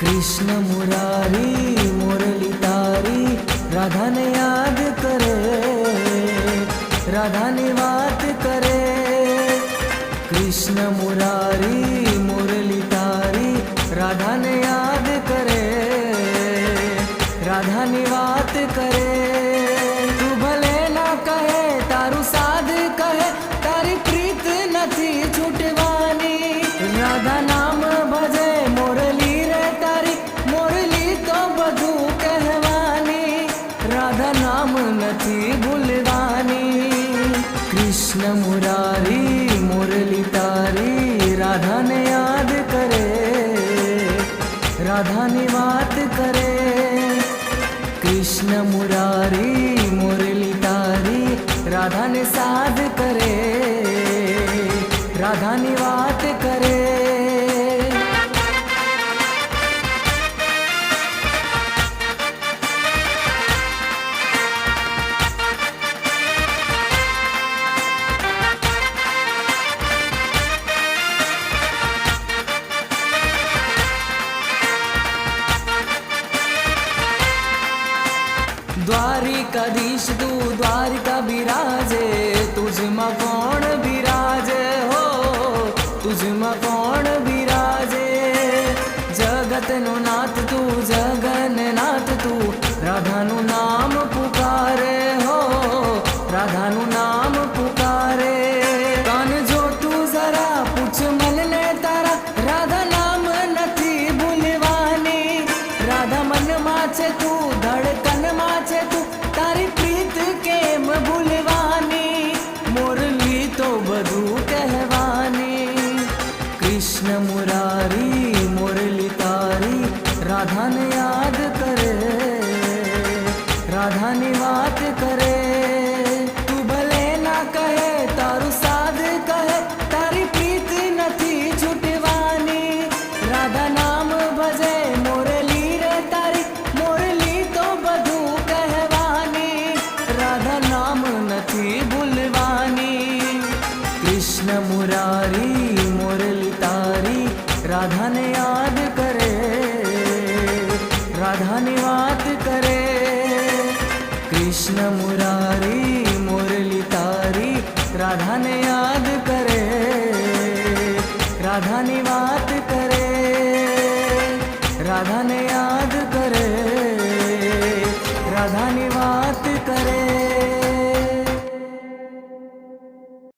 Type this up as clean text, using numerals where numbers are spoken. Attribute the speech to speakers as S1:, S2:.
S1: कृष्ण मुरारी मुरली तारी राधा ने याद करे, राधा ने बात करे। कृष्ण मुरारी मुरली तारी राधा ने याद करे, राधा ने बात करे। तू भले ना कहे तारू साध कहे, तारी प्रीत नथी छूटवानी। राधा नाम भजे मुरली रे तारी, मुरली तो बधु कहवानी। राधा नाम नथी भूलवानी। कृष्ण मुरारी मुरली तारी राधा ने याद करे, राधा ने बात करे। कृष्ण मुरारी मुरली तारी राधा ने साध करे, राधा ने बात करे। द्वारिकाधीश तू द्वारिका बिराजे, तुझमा कौन बिराजे हो, तुझमा कौन बिराजे। जगत नो नाथ तू जगन नाथ तू, राधा नु नाम पुकारे हो, राधा नु नाम पुकारे। कान जो तू जरा पूछ मन ने तारा, राधा नाम नथी भूलवानी। राधा मन माचे तू धड़कन माचे तू, तारी प्रीत केम भूलवानी। मुरली तो बधु कहवानी। कृष्ण मुरारी मुरली तारी राधा ने याद करे, राधा ने बात करे। तू भले ना कहे तारू साध कहे, तारी प्रीत नथी छूटवानी। राधा नाम भजे मुरली रे तारी, मुरली तो बधु कहवानी। राधा नाम नथी भूलवानी। कृष्ण मुरारी मुरली तारी राधा ने याद करे, राधा ने बात करे। कृष्ण मुरारी मुरली तारी राधा ने याद करे, राधा ने बात करे, राधा ने याद